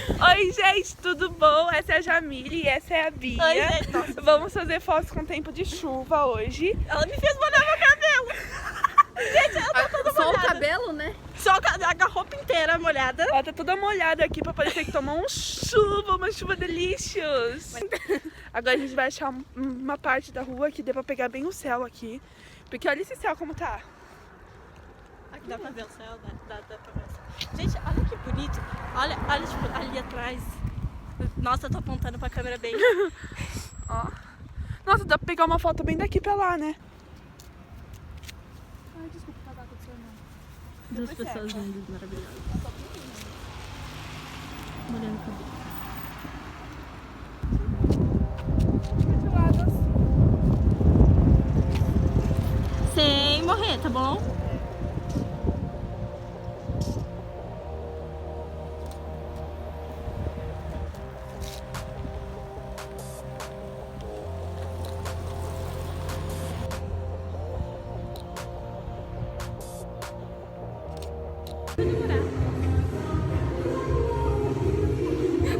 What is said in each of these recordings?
Oi, gente, tudo bom? Essa é a Jamile e essa é a Bia. Oi, gente. Nossa. Vamos fazer fotos com tempo de chuva hoje. Ela me fez molhar meu cabelo. Gente, ela tá toda Só molhada. o cabelo, né? Só a roupa inteira molhada. Ela tá toda molhada aqui pra parecer que tomou uma chuva delicious. Agora a gente vai achar uma parte da rua que dê pra pegar bem o céu aqui. Porque olha esse céu como tá. Aqui dá pra ver o céu, dá pra ver o céu. Gente, olha que bonito. Olha tipo, ali atrás. Nossa, eu tô apontando pra câmera bem. Ó. Nossa, dá pra pegar uma foto bem daqui pra lá, né? Ai, desculpa, tá acontecendo. Duas pessoas lindas, maravilhosas. Molhando o cabelo. Sem morrer, tá bom?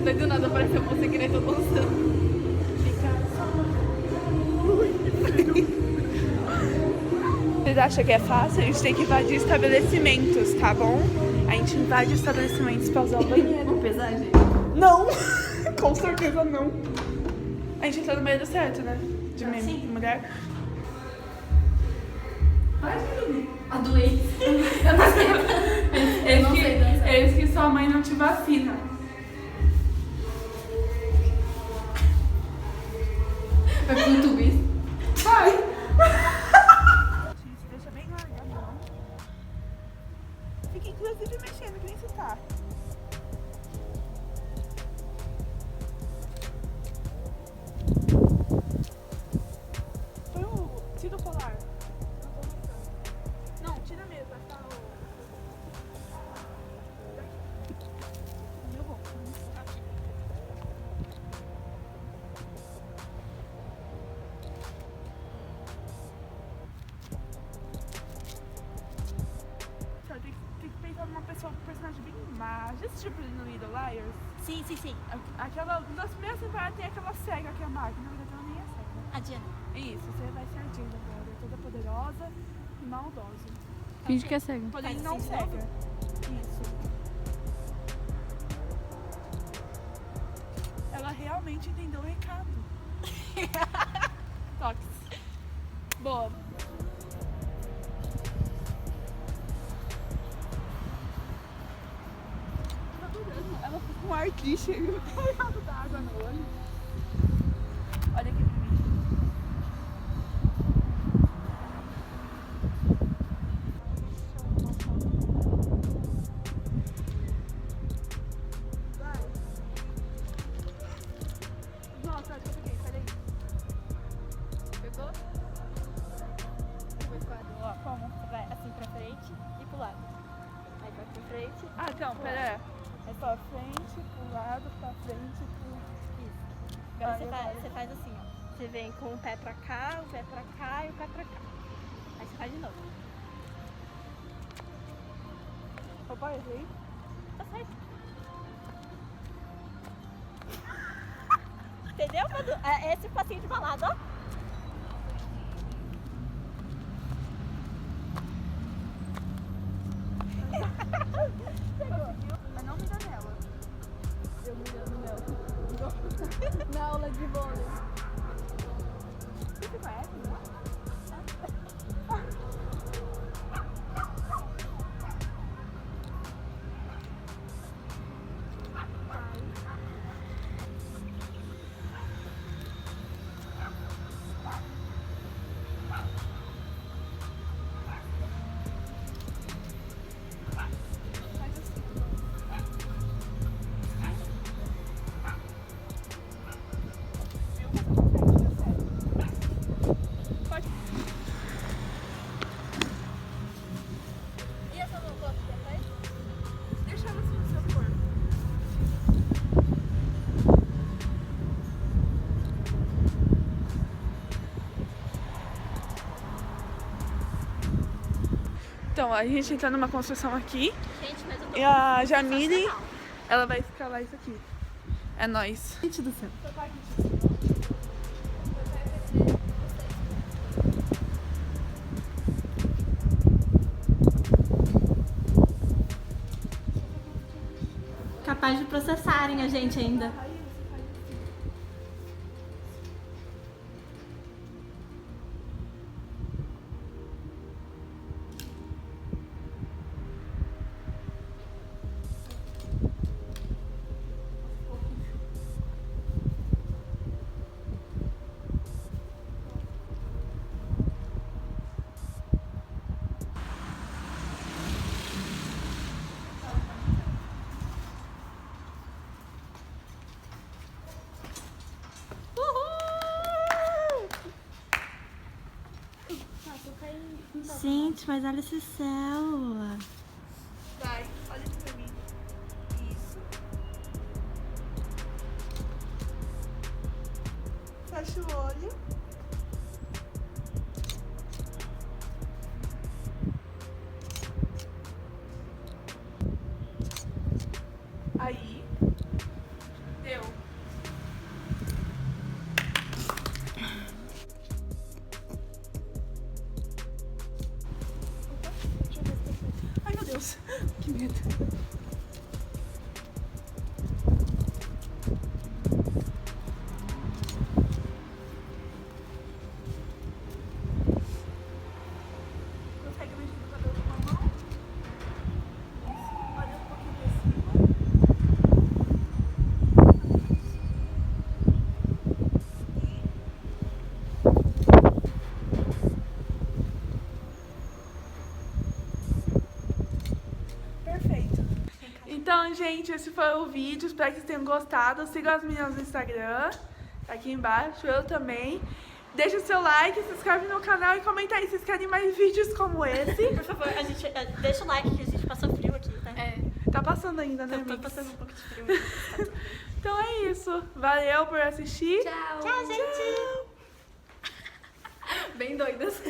Daí do nada aparece a moça que nem tô dançando. Vocês acham que é fácil? A gente tem que invadir estabelecimentos, tá bom? A gente invade estabelecimentos pra usar o banheiro. Vamos pesar, gente? Não! Com certeza não. A gente entrou no meio do certo, né? De mulher. A doença. Eu não sei. Eu não sei dançar. Eles que sua mãe não te vacina. Vai pro YouTube isso? Vai! Deixa bem larga, não. Fica inclusive mexendo, que nem você tá. Põe o... Tira o colar. Não, tira mesmo, vai ficar o... Eu vou. Tem que pensar numa pessoa, um personagem bem má. Já assistiu no Little Liars? Sim, sim, sim. Aquela, nas primeiras temporadas tem aquela cega que é a Marta. Na verdade ela nem é cega. A Diana. Isso, você vai ser a Jane agora. Toda poderosa e maldosa. Finge que é cego. Porém Faz não assim de cega. novo? Isso. Ela realmente entendeu o recado. Tox. Boa. Tô adorando. Ela ficou com um ar triste carregado d'água no olho. Olha que bonito. Vai. Nossa, acho que eu peguei, peraí. Pegou? Ó, como? Vai assim pra frente e pro lado. Aí vai pra frente. Ah, então, pera aí. É pra frente, pro lado, pra frente, pro... Isso. Agora Aí você faz assim, ó. Você vem com o pé pra cá, o pé pra cá e o pé pra cá. Aí você faz de novo. Opa, errei. Tá certo. Entendeu, Madu? É esse passinho de balada, ó. Mas não mira nela. Eu mirando nela. Na aula de vôlei. Você conhece, não? E essa mão toda que faz? Deixa ela assim no seu corpo. Então, a gente entra numa construção aqui Gente, mas eu tô e a Jamile ela vai escalar isso aqui. É nóis. Gente do céu. Capaz de processarem a gente ainda. Gente, mas olha esse céu. Vai, olha aqui pra mim. Isso. Fecha o olho. Aí. Deu. Deixa eu ver se tá certo. Ai, meu Deus. Que medo. Consegue mexer no cabelo com a mão? Isso. Olha um pouquinho pra cima. Perfeito. Então, gente, esse foi o vídeo. Espero que vocês tenham gostado. Sigam as meninas no Instagram. Tá aqui embaixo. Eu também. Deixa o seu like, se inscreve no canal e comenta aí se vocês querem mais vídeos como esse. Por favor, a gente deixa o like que a gente passou frio aqui, tá? Tá passando ainda, né, Tô Mix? passando um pouco de frio. Aqui. Então é isso. Valeu por assistir. Tchau. Tchau, gente! Bem doidas.